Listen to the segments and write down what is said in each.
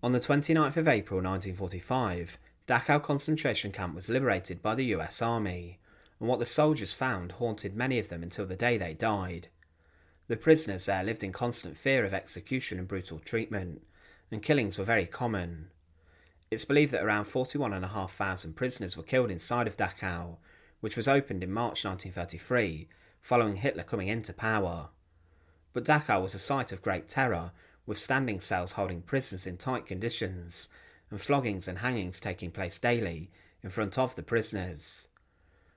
On the 29th of April 1945, Dachau Concentration Camp was liberated by the US Army, and what the soldiers found haunted many of them until the day they died. The prisoners there lived in constant fear of execution and brutal treatment, and killings were very common. It's believed that around 41,500 prisoners were killed inside of Dachau, which was opened in March 1933, following Hitler coming into power. But Dachau was a site of great terror, with standing cells holding prisoners in tight conditions, and floggings and hangings taking place daily in front of the prisoners.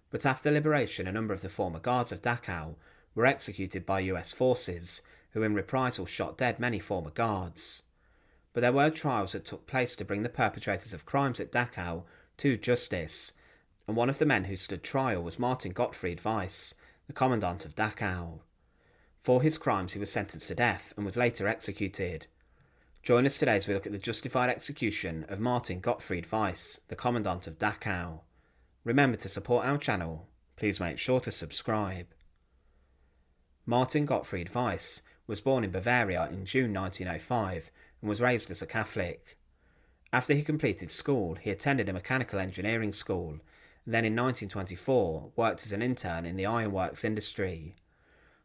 But after liberation, a number of the former guards of Dachau were executed by US forces, who in reprisal shot dead many former guards. But there were trials that took place to bring the perpetrators of crimes at Dachau to justice, and one of the men who stood trial was Martin Gottfried Weiss, the Commandant of Dachau. For his crimes he was sentenced to death and was later executed. Join us today as we look at the justified execution of Martin Gottfried Weiss, the Commandant of Dachau. Remember to support our channel. Please make sure to subscribe. Martin Gottfried Weiss was born in Bavaria in June 1905 and was raised as a Catholic. After he completed school, he attended a mechanical engineering school, and then in 1924 worked as an intern in the ironworks industry.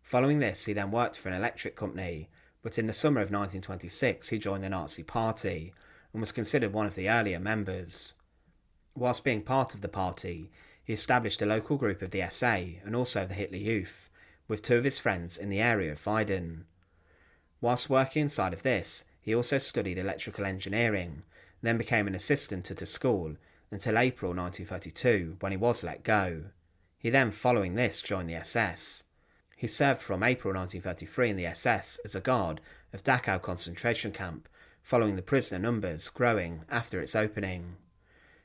Following this, he then worked for an electric company, but in the summer of 1926 he joined the Nazi Party and was considered one of the earlier members. Whilst being part of the party, he established a local group of the SA and also the Hitler Youth, with two of his friends in the area of Weiden. Whilst working inside of this, he also studied electrical engineering, then became an assistant at a school until April 1932 when he was let go. He then, following this, joined the SS. He served from April 1933 in the SS as a guard of Dachau Concentration Camp, following the prisoner numbers growing after its opening.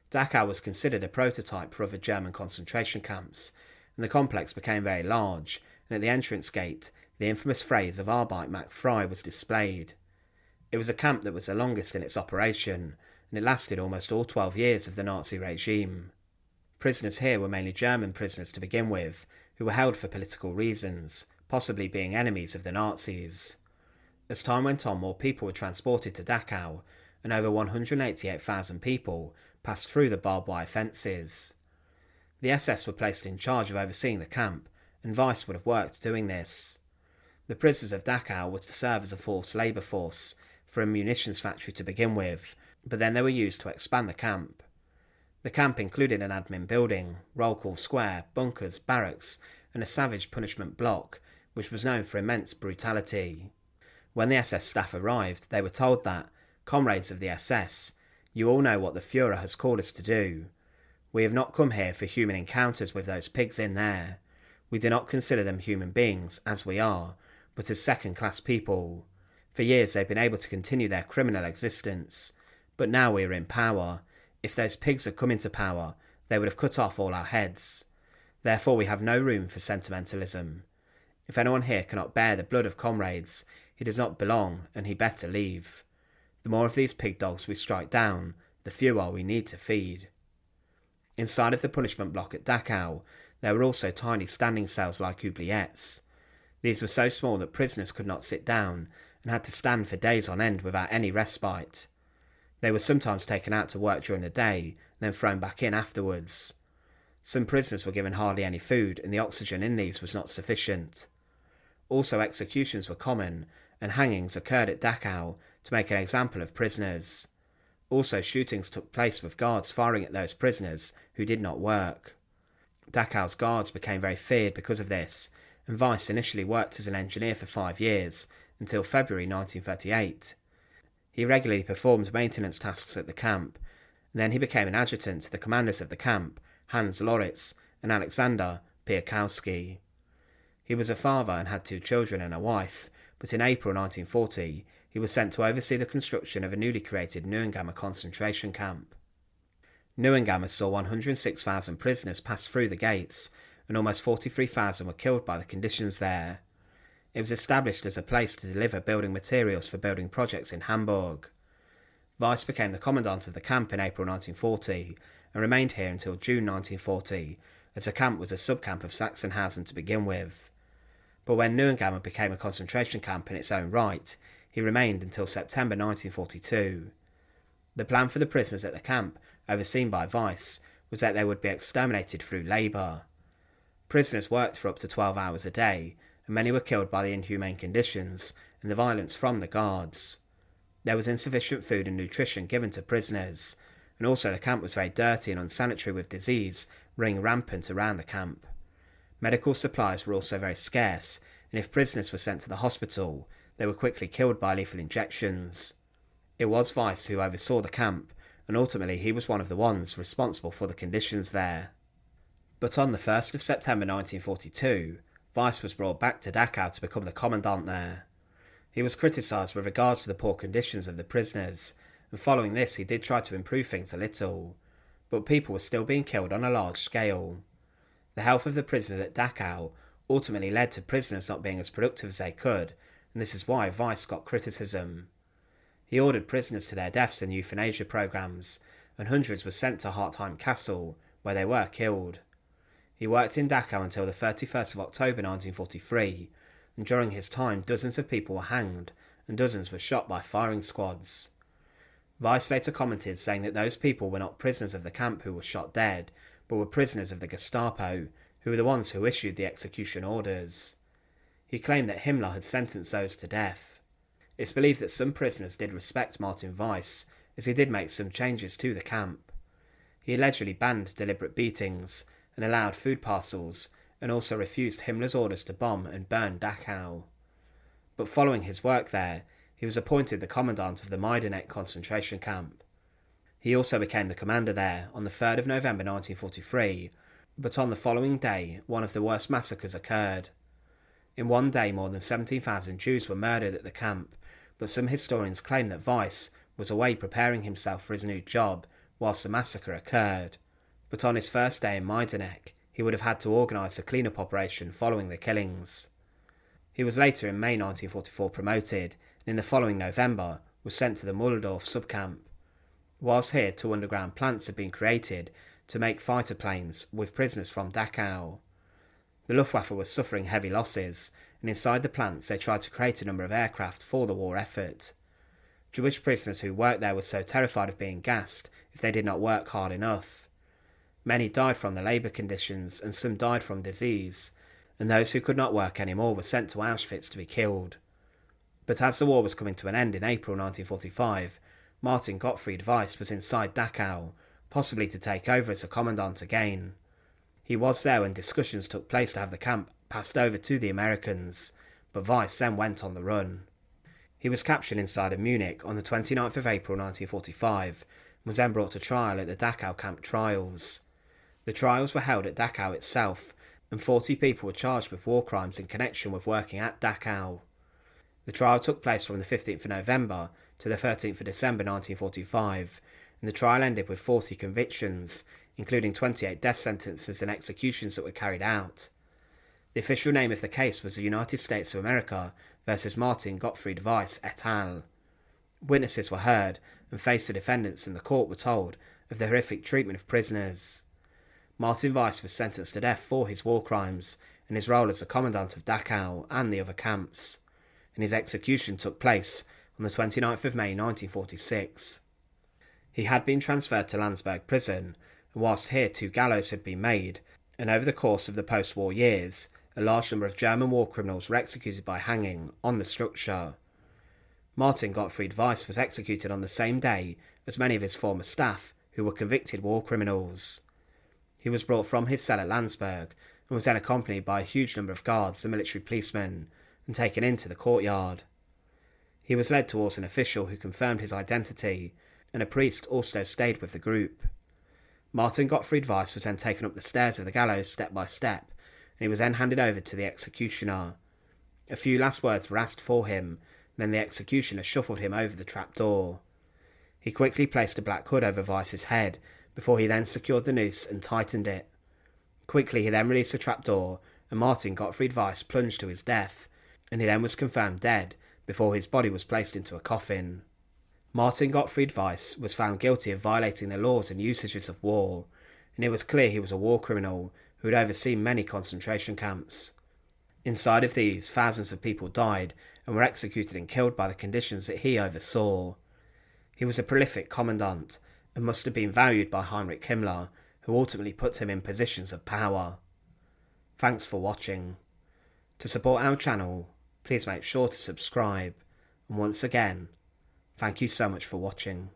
Dachau was considered a prototype for other German concentration camps, and the complex became very large, and at the entrance gate, the infamous phrase of Arbeit macht frei was displayed. It was a camp that was the longest in its operation, and it lasted almost all 12 years of the Nazi regime. Prisoners here were mainly German prisoners to begin with, who were held for political reasons, possibly being enemies of the Nazis. As time went on, more people were transported to Dachau, and over 188,000 people passed through the barbed wire fences. The SS were placed in charge of overseeing the camp, and Weiss would have worked doing this. The prisoners of Dachau were to serve as a forced labour force for a munitions factory to begin with, but then they were used to expand the camp. The camp included an admin building, roll call square, bunkers, barracks, and a savage punishment block, which was known for immense brutality. When the SS staff arrived, they were told that, "Comrades of the SS, you all know what the Führer has called us to do. We have not come here for human encounters with those pigs in there. We do not consider them human beings, as we are, but as second-class people. For years they've been able to continue their criminal existence, but now we are in power. If those pigs had come into power, they would have cut off all our heads. Therefore we have no room for sentimentalism. If anyone here cannot bear the blood of comrades, he does not belong, and he better leave. The more of these pig dogs we strike down, the fewer we need to feed." Inside of the punishment block at Dachau, there were also tiny standing cells like oubliettes. These were so small that prisoners could not sit down, and had to stand for days on end without any respite. They were sometimes taken out to work during the day, then thrown back in afterwards. Some prisoners were given hardly any food, and the oxygen in these was not sufficient. Also, executions were common, and hangings occurred at Dachau to make an example of prisoners. Also, shootings took place with guards firing at those prisoners who did not work. Dachau's guards became very feared because of this, and Weiss initially worked as an engineer for 5 years, until February 1938. He regularly performed maintenance tasks at the camp, and then he became an adjutant to the commanders of the camp, Hans Loritz and Alexander Piakowski. He was a father and had 2 children and a wife, but in April 1940 he was sent to oversee the construction of a newly created Neuengamme concentration camp. Neuengamme saw 106,000 prisoners pass through the gates, and almost 43,000 were killed by the conditions there. It was established as a place to deliver building materials for building projects in Hamburg. Weiss became the commandant of the camp in April 1940 and remained here until June 1940, as the camp was a subcamp of Sachsenhausen to begin with. But when Neuengamme became a concentration camp in its own right, he remained until September 1942. The plan for the prisoners at the camp, overseen by Weiss, was that they would be exterminated through labour. Prisoners worked for up to 12 hours a day, and many were killed by the inhumane conditions and the violence from the guards. There was insufficient food and nutrition given to prisoners, and also the camp was very dirty and unsanitary, with disease running rampant around the camp. Medical supplies were also very scarce, and if prisoners were sent to the hospital, they were quickly killed by lethal injections. It was Weiss who oversaw the camp, and ultimately he was one of the ones responsible for the conditions there. But on the 1st of September 1942, Weiss was brought back to Dachau to become the commandant there. He was criticised with regards to the poor conditions of the prisoners, and following this he did try to improve things a little, but people were still being killed on a large scale. The health of the prisoners at Dachau ultimately led to prisoners not being as productive as they could, and this is why Weiss got criticism. He ordered prisoners to their deaths in euthanasia programs, and hundreds were sent to Hartheim Castle, where they were killed. He worked in Dachau until the 31st of October 1943, and during his time dozens of people were hanged, and dozens were shot by firing squads. Weiss later commented, saying that those people were not prisoners of the camp who were shot dead, but were prisoners of the Gestapo, who were the ones who issued the execution orders. He claimed that Himmler had sentenced those to death. It's believed that some prisoners did respect Martin Weiss, as he did make some changes to the camp. He allegedly banned deliberate beatings, and allowed food parcels, and also refused Himmler's orders to bomb and burn Dachau. But following his work there, he was appointed the Commandant of the Maidanek concentration camp. He also became the commander there on the 3rd of November 1943, but on the following day one of the worst massacres occurred. In one day more than 17,000 Jews were murdered at the camp, but some historians claim that Weiss was away preparing himself for his new job whilst the massacre occurred, but on his first day in Majdanek he would have had to organise a clean-up operation following the killings. He was later in May 1944 promoted, and in the following November was sent to the Mühldorf subcamp. Whilst here 2 underground plants had been created to make fighter planes with prisoners from Dachau. The Luftwaffe was suffering heavy losses, and inside the plants they tried to create a number of aircraft for the war effort. Jewish prisoners who worked there were so terrified of being gassed if they did not work hard enough. Many died from the labour conditions, and some died from disease, and those who could not work anymore were sent to Auschwitz to be killed. But as the war was coming to an end in April 1945, Martin Gottfried Weiss was inside Dachau, possibly to take over as a commandant again. He was there when discussions took place to have the camp passed over to the Americans, but Weiss then went on the run. He was captured inside of Munich on the 29th of April 1945 and was then brought to trial at the Dachau camp trials. The trials were held at Dachau itself, and 40 people were charged with war crimes in connection with working at Dachau. The trial took place from the 15th of November to the 13th of December 1945, and the trial ended with 40 convictions, including 28 death sentences and executions that were carried out. The official name of the case was the United States of America versus Martin Gottfried Weiss et al. Witnesses were heard, and faced the defendants, and the court were told of the horrific treatment of prisoners. Martin Weiss was sentenced to death for his war crimes and his role as the Commandant of Dachau and the other camps, and his execution took place on the 29th of May 1946. He had been transferred to Landsberg Prison, and whilst here 2 gallows had been made, and over the course of the post-war years, a large number of German war criminals were executed by hanging on the structure. Martin Gottfried Weiss was executed on the same day as many of his former staff who were convicted war criminals. He was brought from his cell at Landsberg and was then accompanied by a huge number of guards and military policemen and taken into the courtyard. He was led towards an official who confirmed his identity, and a priest also stayed with the group. Martin Gottfried Weiss was then taken up the stairs of the gallows step by step, and he was then handed over to the executioner. A few last words were asked for him, and then the executioner shuffled him over the trapdoor. He quickly placed a black hood over Weiss's head, before he then secured the noose and tightened it. Quickly he then released the trapdoor, and Martin Gottfried Weiss plunged to his death, and he then was confirmed dead, before his body was placed into a coffin. Martin Gottfried Weiss was found guilty of violating the laws and usages of war, and it was clear he was a war criminal who had overseen many concentration camps. Inside of these, thousands of people died and were executed and killed by the conditions that he oversaw. He was a prolific commandant and must have been valued by Heinrich Himmler, who ultimately put him in positions of power. Thanks for watching. To support our channel, please make sure to subscribe, and once again, thank you so much for watching.